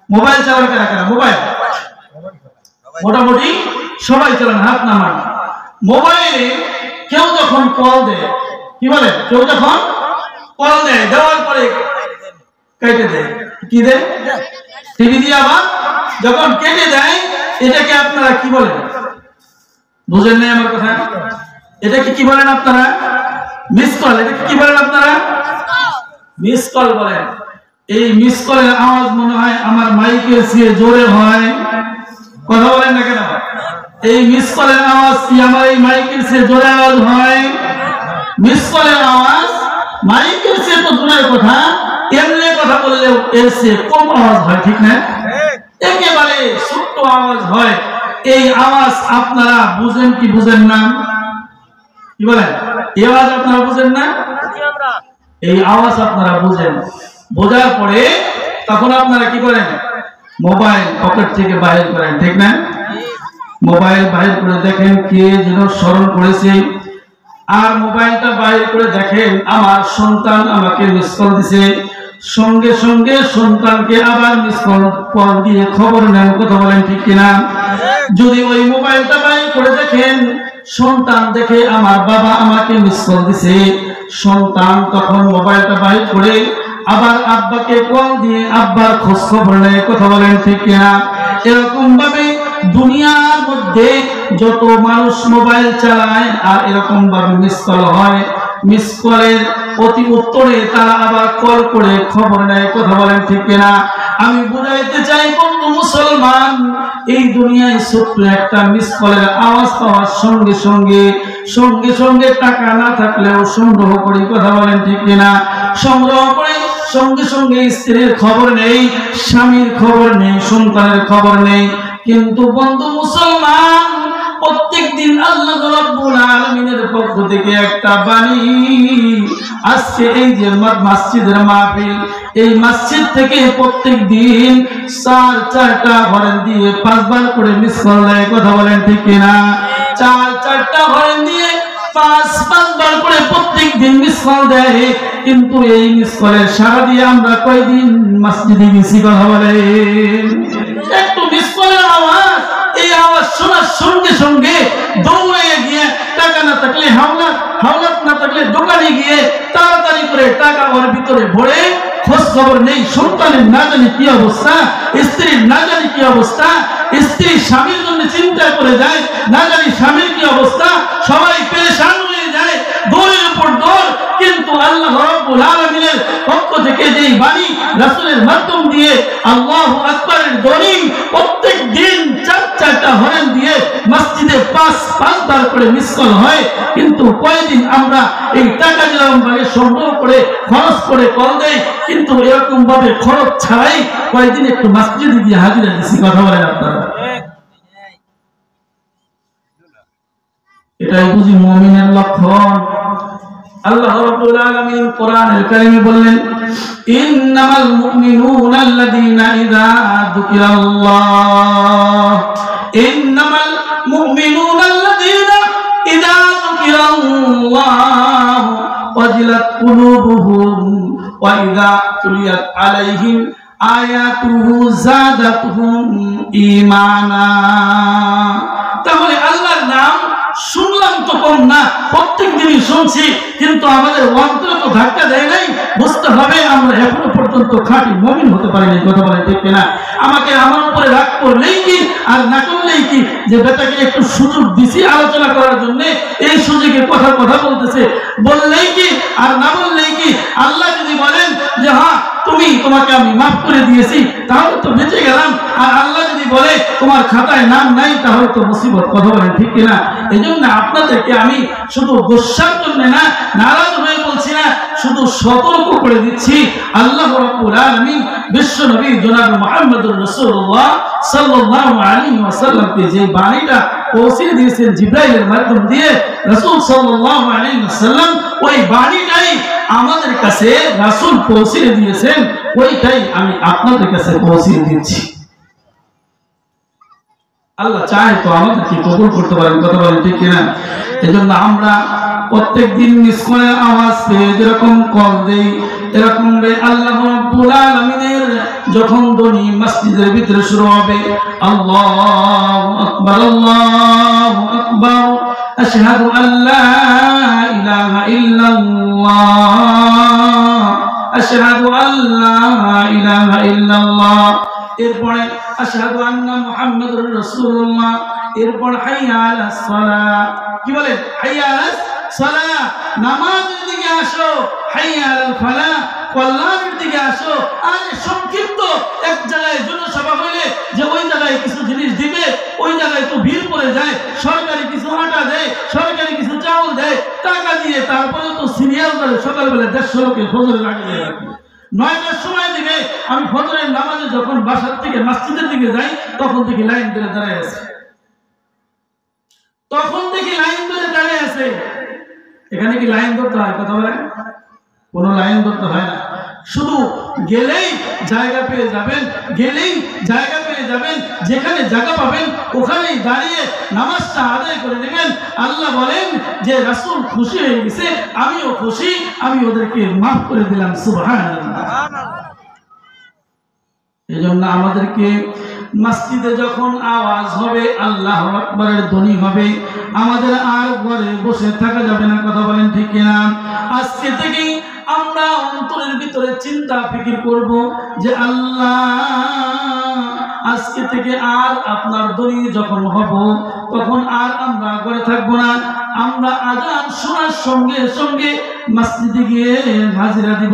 Mobile চালায় কারা কারা? মোবাইল মোটামুটি সবাই চালান, হাত নামান। মোবাইলে কেউ যখন কল দেয়, কি বলে, কেউ যখন কল দেয়, দেওয়ার পরে কেটে দেয়, কি দেয়, টিভি দিয়ে আবার যখন কেটে দেয়, এটাকে আপনারা কি বলেন? বুঝেন নাই আমার কথা? এটাকে কি বলেন আপনারা? Miss call. এটাকে কি বলেন আপনারা? মিস কল বলেন। এই মিস কলের আওয়াজ মনে হয় আমার মাইকের চেয়ে জোরে হয়, কথা বলেন না কেন? এই মিস কলের আওয়াজ কি আমার এই মাইকের চেয়ে জোরে আওয়াজ হয়? মিস কলের আওয়াজ মাইকের চেয়ে তো দূরের কথা, এমনি কথা বললেও এর চেয়ে কম আওয়াজ হয়, ঠিক না? একেবারে ছোট্ট আওয়াজ হয়। এই আওয়াজ আপনারা বুঝেন কি বুঝেন না? কি বলেন? এই আওয়াজ আপনারা বুঝেন না? এই আওয়াজ আপনারা বুঝেন। বোঝার পরে তখন আপনারা কি করেন? মোবাইল পকেট থেকে বাইর করেন, ঠিক না? মোবাইল বাইর করে দেখেন কে যেন স্মরণ করেছে, আর মোবাইলটা বাইর করে দেখেন আমার সন্তান আমাকে মিস কল দিছে। সঙ্গে সঙ্গে সন্তানকে আবার মিস কল দিয়ে খবর নেন, কথা বলেন ঠিক কিনা? যদি ওই মোবাইলটা বাইর করে দেখেন সন্তান দেখে আমার বাবা আমাকে মিস কল দিছে, সন্তান তখন মোবাইলটা বাইর করে আবার আব্বাকে কল দিয়ে আব্বার খোঁজ খবর নেয়, কথা বলেন ঠিক কিনা? এরকম ভাবে দুনিয়ার মধ্যে যত মানুষ মোবাইল চালায় আর এরকম ভাবে মিস কল হয়, মিস কলের অতি উত্তরে তারা আবার কল করে খবর নেয়, কথা বলেন ঠিক কিনা? আমি বুঝাইতে চাই বন্ধু মুসলমান, এই দুনিয়ায় ছোট্ট একটা মিস কলের আওয়াজ পাওয়ার সঙ্গে সঙ্গে সঙ্গে সঙ্গে টাকা না থাকলেও সংগ্রহ করি, কথা বলেন ঠিক কিনা? সংগ্রহ করে সঙ্গে সঙ্গে স্ত্রীর খবর নেই, স্বামীর খবর নেই, সন্তানের খবর নেই। কিন্তু বন্ধু মুসলমান, প্রত্যেকদিন আল্লাহ রাব্বুল আলামিনের পক্ষ থেকে একটা বাণী আজকে এই যে মসজিদের মাহফিল, এই মসজিদ থেকে প্রত্যেকদিন 4-4টা হরেন দিয়ে 5 বার করে মিস কল দেয়, কথা বলেন ঠিক কিনা? 4-4টা হরেন দিয়ে 5 বার করে প্রত্যেকদিন মিস কল দেয়। কিন্তু এই মিস কলের সারা দিয়ে আমরা কয়দিন মসজিদে গেছি, কথা বলেন? একটু মিস কলের আওয়াজ, এই আওয়াজ শোনার সঙ্গে সঙ্গে দৌড়ে গিয়ে টাকা না থাকলে হাওলাত না থাকলে দোকানে গিয়ে তাড়াতাড়ি করে টাকা ওর ভিতরে ভরে খোঁজ খবর নেই, সন্তানের না জানি কি অবস্থা, স্ত্রীর না জানি কি অবস্থা, স্ত্রী স্বামীর জন্য চিন্তা করে যায়, না জানি স্বামীর কি অবস্থা, সবাই পেরেশান হয়ে যায়, দৌড়ের উপর দৌড়। কিন্তু আল্লাহ রাব্বুল আলামিনের পক্ষ থেকে যেই বাণী রাসূলের মাধ্যম দিয়ে আল্লাহু আকবারের ধ্বনি প্রত্যেক দিন 4-4টা হরেন দিয়ে মসজিদে 5 বার করে মিস কল হয়। কিন্তু কয়দিন আমরা এই টাকা যেরকম ভাবে সংগ্রহ করে খরচ করে কল দেই, কিন্তু এরকম ভাবে খরচ ছাড়াই কয়দিন একটু মসজিদে গিয়ে হাজিরা দিছি, কথা বলেন আপনারা? এটাই বুঝি মুমিনের লক্ষণ। আল্লাহ রাব্বুল আলামিন কোরআনুল কারীমে বললেন, ইন্নামাল মুমিনুনা আল্লাযীনা ইযা যুকিরাল্লাহ, ইন্নামাল মুমিনুনা আল্লাযীনা ইযা যুকিরাল্লাহ ওয়াজিলাত কুলুবুহুম ওয়া ইযা তুলিয়াত আলাইহিম আয়াতুহু যাদাতুহুম ঈমানা। তাহলে আল্লাহর নাম শুনলাম তো কম না, প্রত্যেক দিনই শুনছি, কিন্তু আমাদের অন্তরে তো ধাক্কা দেয় নাই। বুঝতে হবে আমরা এখনো পর্যন্ত খাঁটি মুমিন হতে পারিনি, কথা বলেন ঠিক কিনা? আমাকে আমার উপরে রাগ করলেই কি আর না করলেই কি, যে বেটাকে একটু সুযোগ দিছি আলোচনা করার জন্য, এই সুযোগে কথা বলতেছে, বললেই কি আর না বললেই কি? আল্লাহ যদি বলেন যে হ্যাঁ তোমাকে আমি মাফ করে দিয়েছি, তাহলে তো বেঁচে গেলাম। আর আল্লাহ যদি বলে তোমার খাতায় নাম নাই, তাহলে তো মুসিবত, কথা বলেন ঠিক কিনা? এই জন্য আপনাদেরকে আমি শুধু গোসার জন্য না, নারাজ হয়ে বলছি না, শুধু সতর্ক করে দিচ্ছি। আল্লাহ রাব্বুল আলামিন বিশ্ব নবী জনাব মুহাম্মদুর রাসূলুল্লাহ সাল্লাল্লাহু আলাইহি ওয়াসাল্লামকে যে বাণীটা পৌঁছে দিয়েছেন জিবরাইলের মাধ্যম দিয়ে, রাসূল সাল্লাল্লাহু আলাইহি ওয়াসাল্লাম ওই বাণীটাই আমাদের কাছে রাসূল পৌঁছে দিয়েছেন, ওইটাই আমি আপনাদের কাছে পৌঁছে দিচ্ছি। আল্লাহ চায় তো আমাদেরকে কবুল করতে পারেন, কথা বলেন ঠিক কিনা? এজন্য আমরা প্রত্যেক দিন মিস কলের আওয়াজ পেয়ে যেরকম কল দেই, এরকম আল্লাহ রাব্বুল আলামিনের যখন ধ্বনি মসজিদের ভিতরে শুরু হবে, আল্লাহু আকবার আল্লাহু আকবার আশহাদু আল্লা ইলাহা ইল্লাল্লাহ আশহাদু আল্লা ইলাহা ইল্লাল্লাহ, এরপরে আশহাদু আন্না মুহাম্মাদুর রাসূলুল্লাহ, এরপর হাইয়া আলাস সালাহ। কি বলে? হাইয়া আলাস সালাহ, নামাজের দিকে আসো। হাইয়া আলাল ফালাহ, কল্যাণের দিকে আসো। আর সংক্ষিপ্ত এক জায়গায় জনসভা হইলে যে ওই জায়গায় কিছু জিনিস দিবে, ওই জায়গায় তো ভিড় পড়ে যায়, সরকারি কিছু আটা দেয়, সরকারি কিছু চাউল দেয়, টাকা দিয়ে তারপরে তো সিরিয়াল করে সকালবেলা 150 লোকে ফজরে লাগিয়ে রাখে। 9টার সময় দিবে, আমি ফজরের নামাজে যখন বাসার থেকে মসজিদের দিকে যাই তখন দেখি লাইন ধরে দাঁড়ায় আছে, তখন দেখি লাইন ধরে দাঁড়িয়ে আছে। এখানে কি লাইন ধরতে হয়? কথা বলেন, কোনো লাইন ধরতে হয় না। শুধু গেলেই জায়গা পেয়ে যাবেন, গেলেই জায়গা পেয়ে যাবেন, যেখানে জায়গা পাবেন ওখানেই দাঁড়িয়ে নামাজটা আদায় করে নেবেন। আল্লাহ বলেন যে রাসূল খুশি হয়ে গেছে, আমিও খুশি, আমি ওদেরকে মাফ করে দিলাম। সুবহানাল্লাহ। এজন্য আমাদেরকে মসজিদে যখন আওয়াজ হবে, আল্লাহু আকবারের ধ্বনি হবে, আমাদের আর ঘরে বসে থাকা যাবে না। কথা বলেন ঠিক কিনা? আজকে থেকে আমরা অন্তরের ভিতরে চিন্তা ফিকির করব যে আল্লাহ, আজকে থেকে আর আপনার ধ্বনি যখন হব তখন আর আমরা ঘরে থাকবো না, আমরা আযান শোনার সঙ্গে সঙ্গে মসজিদে গিয়ে হাজিরা দিব।